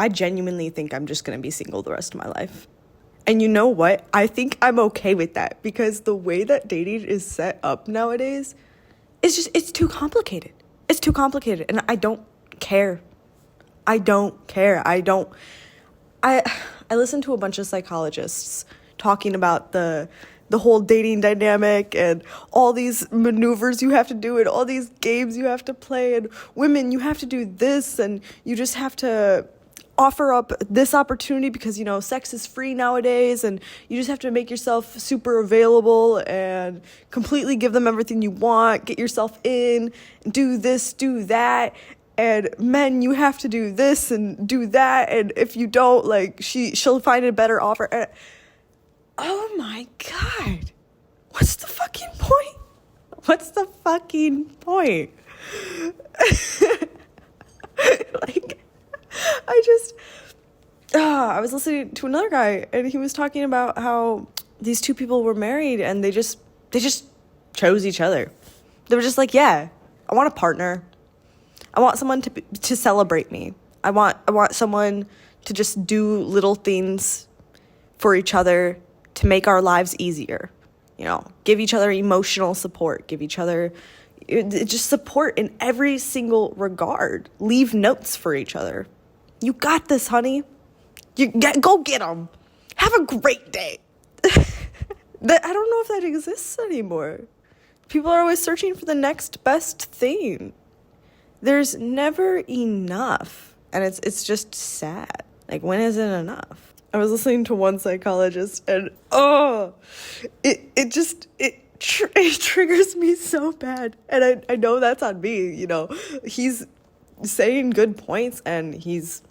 I genuinely think I'm just going to be single the rest of my life. And you know what? I think I'm okay with that, because the way that dating is set up nowadays it's too complicated. It's too complicated, and I don't care. I listened to a bunch of psychologists talking about the whole dating dynamic and all these maneuvers you have to do and all these games you have to play, and women, you have to do this, and you just have to offer up this opportunity because, you know, sex is free nowadays, and you just have to make yourself super available and completely give them everything you want, get yourself in, do this, do that. And men, you have to do this and do that, and if you don't, like, she'll find a better offer. And, oh my God, what's the fucking point? Like, I was listening to another guy, and he was talking about how these two people were married, and they just chose each other. They were just like, yeah, I want a partner. I want someone to celebrate me. I want someone to just do little things for each other to make our lives easier. You know, give each other emotional support, give each other just support in every single regard. Leave notes for each other. You got this, honey. Go get them. Have a great day. I don't know if that exists anymore. People are always searching for the next best thing. There's never enough, and it's just sad. Like, when is it enough? I was listening to one psychologist, and it triggers me so bad, and I know that's on me. You know, he's saying good points, and he's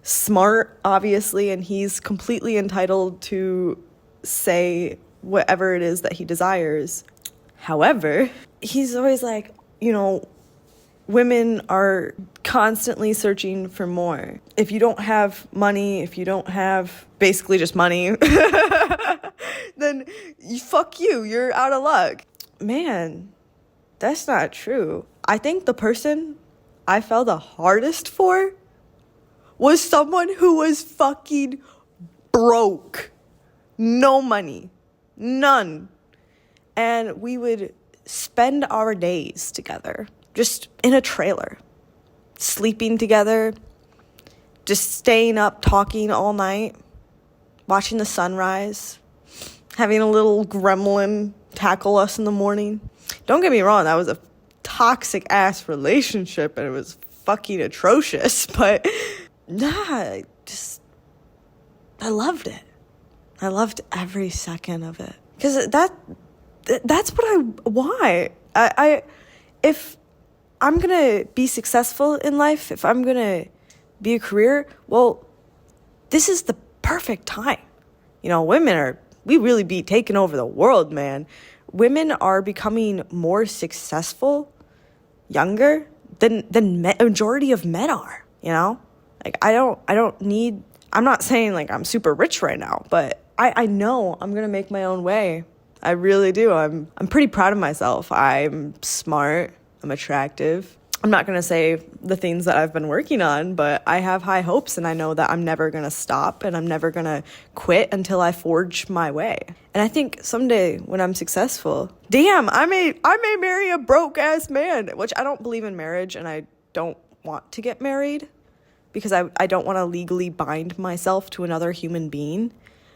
smart, obviously, and he's completely entitled to say whatever it is that he desires. However, he's always like, you know, women are constantly searching for more. If you don't have money, if you don't have basically just money, then fuck you, you're out of luck. Man, that's not true. I think the person I fell the hardest for was someone who was fucking broke. No money. None. And we would spend our days together, just in a trailer, sleeping together, just staying up, talking all night, watching the sunrise, having a little gremlin tackle us in the morning. Don't get me wrong, that was a toxic ass relationship, and it was fucking atrocious, but I loved it. I loved every second of it, because that's what I want. If I'm gonna be successful in life, if I'm gonna be a career, well, this is the perfect time. You know, we really be taking over the world, man. Women are becoming more successful younger than majority of men are, you know? Like, I'm not saying like I'm super rich right now, but I know I'm gonna make my own way. I really do. I'm pretty proud of myself. I'm smart. I'm attractive. I'm not going to say the things that I've been working on, but I have high hopes, and I know that I'm never going to stop, and I'm never going to quit until I forge my way. And I think someday when I'm successful, damn, I may marry a broke ass man, which I don't believe in marriage, and I don't want to get married because I don't want to legally bind myself to another human being.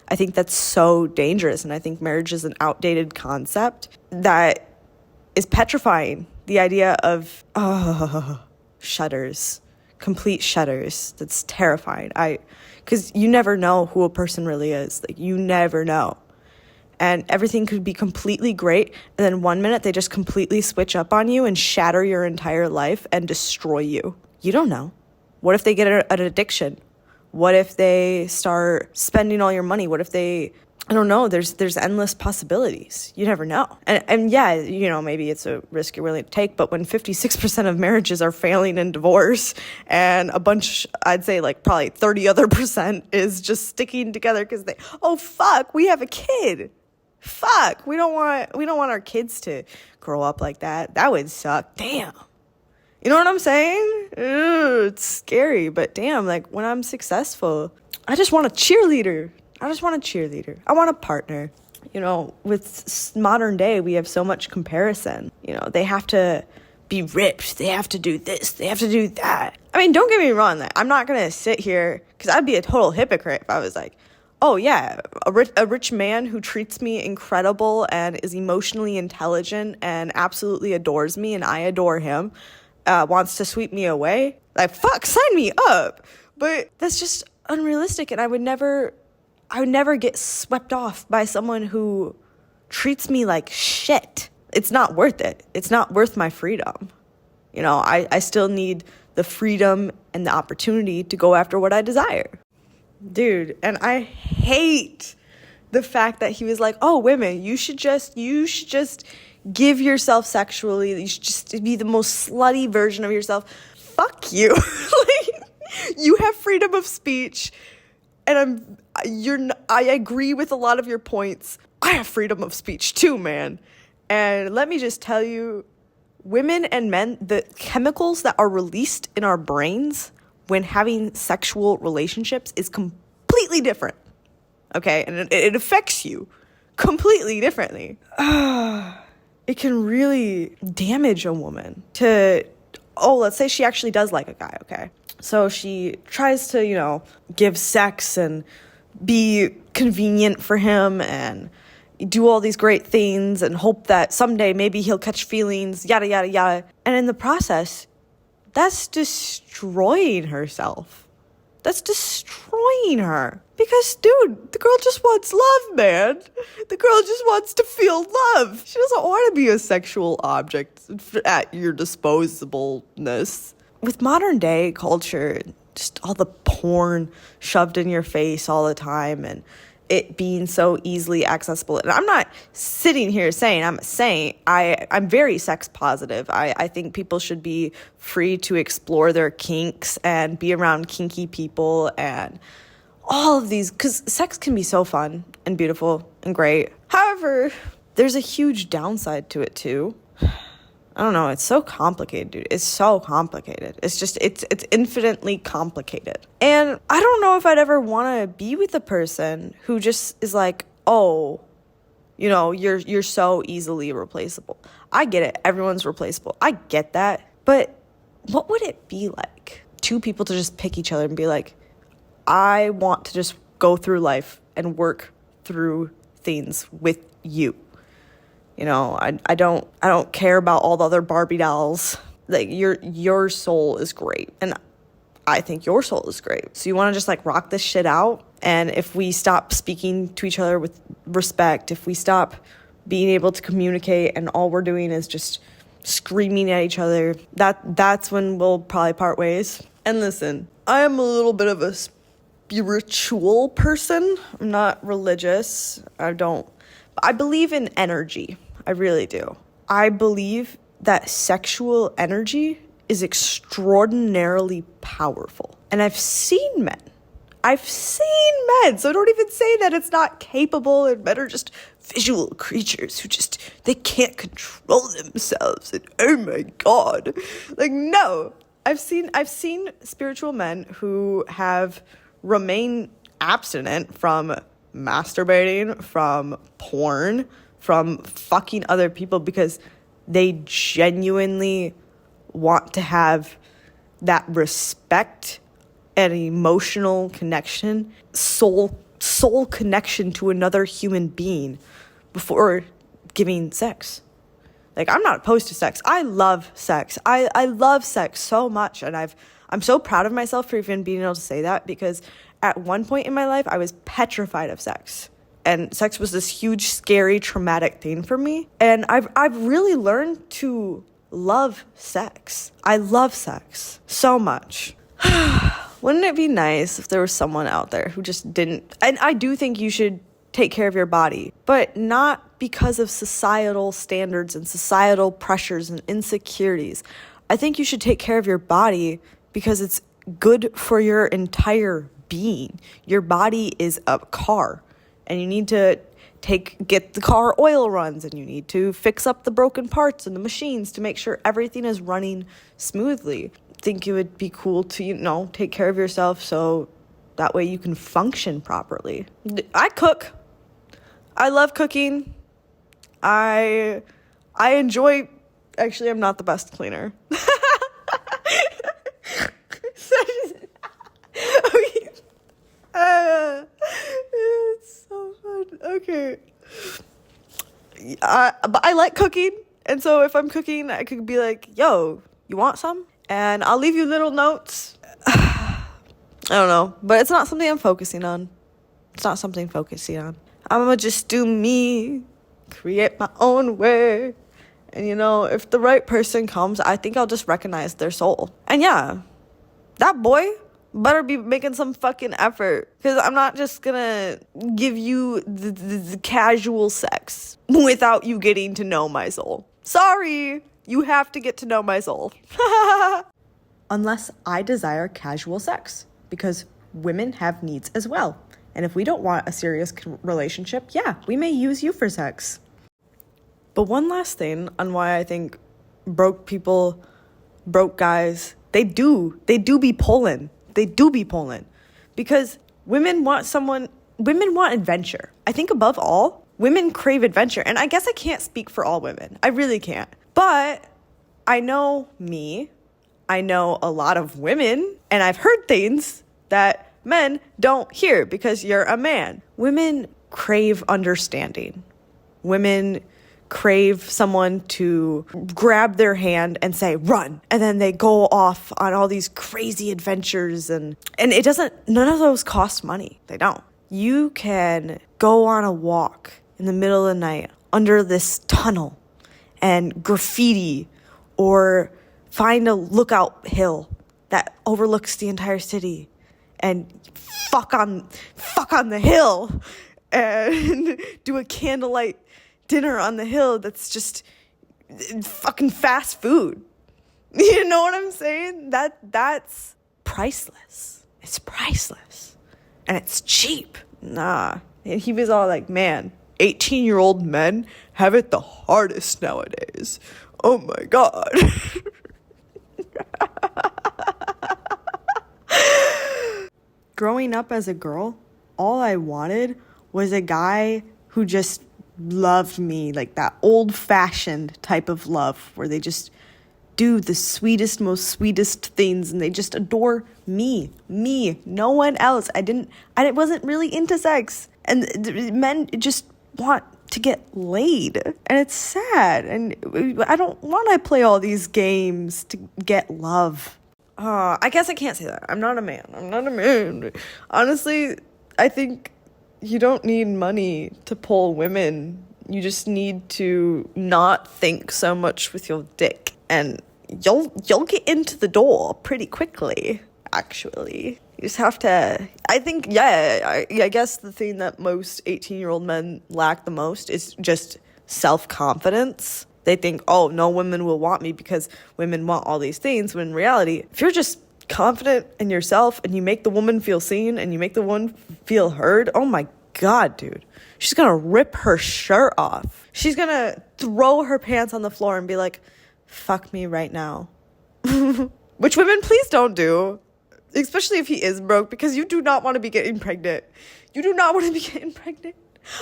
I think that's so dangerous, and I think marriage is an outdated concept that is petrifying. The idea of shudders, complete shudders. That's terrifying. Because you never know who a person really is. Like, you never know. And everything could be completely great, and then one minute they just completely switch up on you and shatter your entire life and destroy you. You don't know. What if they get an addiction? What if they start spending all your money? What if they, I don't know, there's endless possibilities. You never know. And yeah, you know, maybe it's a risk you're willing to take, but when 56% of marriages are failing in divorce, and a bunch, I'd say like probably 30 other percent is just sticking together because fuck, we have a kid. Fuck, we don't want our kids to grow up like that. That would suck. Damn. You know what I'm saying? Ugh, it's scary, but damn, like when I'm successful, I just want a cheerleader. I want a partner. You know, with modern day, we have so much comparison. You know, they have to be ripped. They have to do this. They have to do that. I mean, don't get me wrong. I'm not going to sit here, because I'd be a total hypocrite if I was like, oh yeah, a rich man who treats me incredible and is emotionally intelligent and absolutely adores me and I adore him, wants to sweep me away. Like, fuck, sign me up. But that's just unrealistic, and I would never get swept off by someone who treats me like shit. It's not worth it. It's not worth my freedom. You know, I still need the freedom and the opportunity to go after what I desire. Dude, and I hate the fact that he was like, oh, women, you should just give yourself sexually. You should just be the most slutty version of yourself. Fuck you. Like, you have freedom of speech, and I agree with a lot of your points. I have freedom of speech too, man. And let me just tell you, women and men, the chemicals that are released in our brains when having sexual relationships is completely different. Okay? And it affects you completely differently. It can really damage a woman let's say she actually does like a guy, okay? So she tries to, you know, give sex and be convenient for him and do all these great things and hope that someday maybe he'll catch feelings, yada, yada, yada. And in the process, that's destroying herself. That's destroying her. Because, dude, the girl just wants love, man. The girl just wants to feel love. She doesn't want to be a sexual object at your disposableness. With modern day culture, just all the porn shoved in your face all the time and it being so easily accessible. And I'm not sitting here saying I'm a saint. I'm very sex positive. I think people should be free to explore their kinks and be around kinky people and all of these, because sex can be so fun and beautiful and great. However, there's a huge downside to it too. I don't know. It's so complicated, dude. It's so complicated. It's just, it's infinitely complicated. And I don't know if I'd ever want to be with a person who just is like, oh, you know, you're so easily replaceable. I get it. Everyone's replaceable. I get that. But what would it be like? Two people to just pick each other and be like, I want to just go through life and work through things with you. You know, I don't care about all the other Barbie dolls. Like, your soul is great. And I think your soul is great. So you want to just, like, rock this shit out? And if we stop speaking to each other with respect, if we stop being able to communicate and all we're doing is just screaming at each other, that's when we'll probably part ways. And listen, I am a little bit of a spiritual person. I'm not religious. I believe in energy. I really do. I believe that sexual energy is extraordinarily powerful. And I've seen men. So don't even say that it's not capable, and men are just visual creatures who they can't control themselves. And oh my God. Like, no. I've seen spiritual men who have remained abstinent from masturbating, from porn, from fucking other people because they genuinely want to have that respect and emotional connection, soul connection to another human being before giving sex. Like, I'm not opposed to sex. I love sex. I love sex so much, and I'm so proud of myself for even being able to say that, because at one point in my life, I was petrified of sex. And sex was this huge, scary, traumatic thing for me. And I've really learned to love sex. I love sex so much. Wouldn't it be nice if there was someone out there who just didn't... And I do think you should take care of your body, but not because of societal standards and societal pressures and insecurities. I think you should take care of your body because it's good for your entire being. Your body is a car, and you need to get the car oil runs, and you need to fix up the broken parts and the machines to make sure everything is running smoothly. Think it would be cool to, take care of yourself so that way you can function properly. I cook. I love cooking. I enjoy, actually, I'm not the best cleaner. It's so fun. Okay. But I like cooking. And so if I'm cooking, I could be like, yo, you want some? And I'll leave you little notes. I don't know. But it's not something I'm focusing on. I'm going to just do me. Create my own way. And, if the right person comes, I think I'll just recognize their soul. And yeah, that boy better be making some fucking effort, because I'm not just gonna give you the casual sex without you getting to know my soul. Sorry, you have to get to know my soul. Unless I desire casual sex, because women have needs as well. And if we don't want a serious relationship, yeah, we may use you for sex. But one last thing on why I think broke guys, they do be pulling. They do be pulling. Because women want adventure. I think above all, women crave adventure. And I guess I can't speak for all women. I really can't. But I know me. I know a lot of women. And I've heard things that men don't hear because you're a man. Women crave understanding. Women crave someone to grab their hand and say, run. And then they go off on all these crazy adventures. And none of those cost money. They don't. You can go on a walk in the middle of the night under this tunnel and graffiti, or find a lookout hill that overlooks the entire city and fuck on the hill and do a candlelight dinner on the hill that's just fucking fast food. You know what I'm saying? That's priceless. It's priceless. And it's cheap. Nah. And he was all like, man, 18-year-old men have it the hardest nowadays. Oh my God. Growing up as a girl, all I wanted was a guy who just loved me, like that old-fashioned type of love where they just do the sweetest, most sweetest things, and they just adore me, no one else. I wasn't really into sex, and men just want to get laid, and it's sad, and I don't want to play all these games to get love. I guess I can't say that. I'm not a man. Honestly, I think you don't need money to pull women. You just need to not think so much with your dick, and you'll get into the door pretty quickly, actually. You just have to, I think, I guess the thing that most 18-year-old men lack the most is just self-confidence. They think, oh, no women will want me because women want all these things, when in reality, if you're just confident in yourself and you make the woman feel seen and you make the woman feel heard, oh my God, dude. She's gonna rip her shirt off. She's gonna throw her pants on the floor and be like, fuck me right now. Which women, please don't do. Especially if he is broke, because you do not want to be getting pregnant. You do not want to be getting pregnant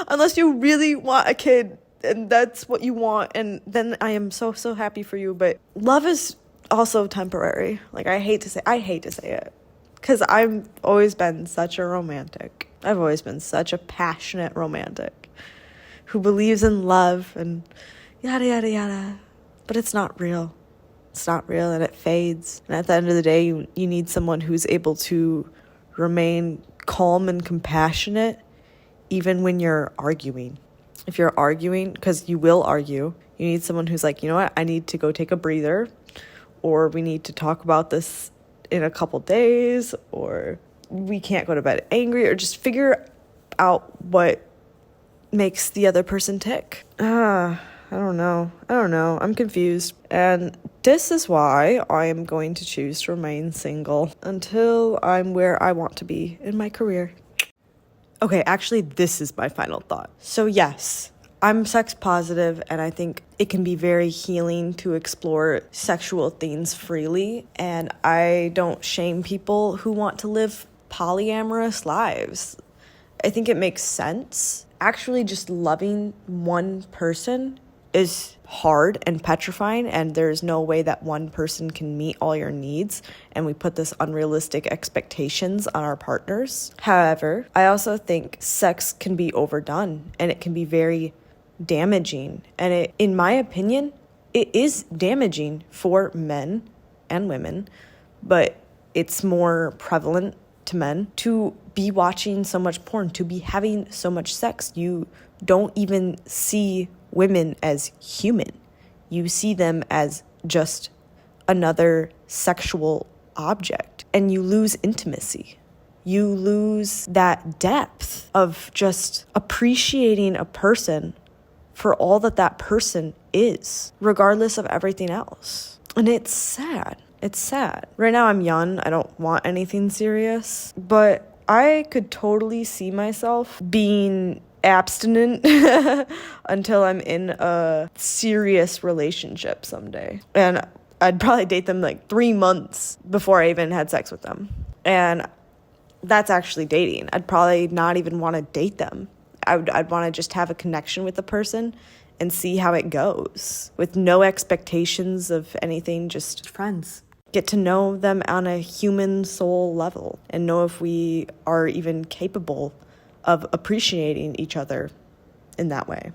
unless you really want a kid and that's what you want. And then I am so, so happy for you. But love is also temporary. Like, I hate to say it, because I've always been such a romantic. I've always been such a passionate romantic who believes in love and yada, yada, yada. But it's not real. It's not real, and it fades. And at the end of the day, you need someone who's able to remain calm and compassionate even when you're arguing. If you're arguing, because you will argue, you need someone who's like, you know what, I need to go take a breather, or we need to talk about this in a couple days, or we can't go to bed angry, or just figure out what makes the other person tick. I don't know. I'm confused. And this is why I am going to choose to remain single until I'm where I want to be in my career. Okay, actually, this is my final thought. So, yes, I'm sex positive, and I think it can be very healing to explore sexual things freely. And I don't shame people who want to live polyamorous lives. I think it makes sense. Actually, just loving one person is hard and petrifying, and there's no way that one person can meet all your needs, and we put this unrealistic expectations on our partners. However, I also think sex can be overdone, and it can be very damaging, and it, in my opinion, it is damaging for men and women, but it's more prevalent to men to be watching so much porn, to be having so much sex. You don't even see women as human. You see them as just another sexual object, and you lose intimacy. You lose that depth of just appreciating a person for all that that person is, regardless of everything else. And it's sad. It's sad. Right now I'm young. I don't want anything serious, but I could totally see myself being abstinent until I'm in a serious relationship someday. And I'd probably date them like 3 months before I even had sex with them. And that's actually dating. I'd probably not even want to date them. I'd want to just have a connection with the person and see how it goes with no expectations of anything, just friends. Get to know them on a human soul level and know if we are even capable of appreciating each other in that way.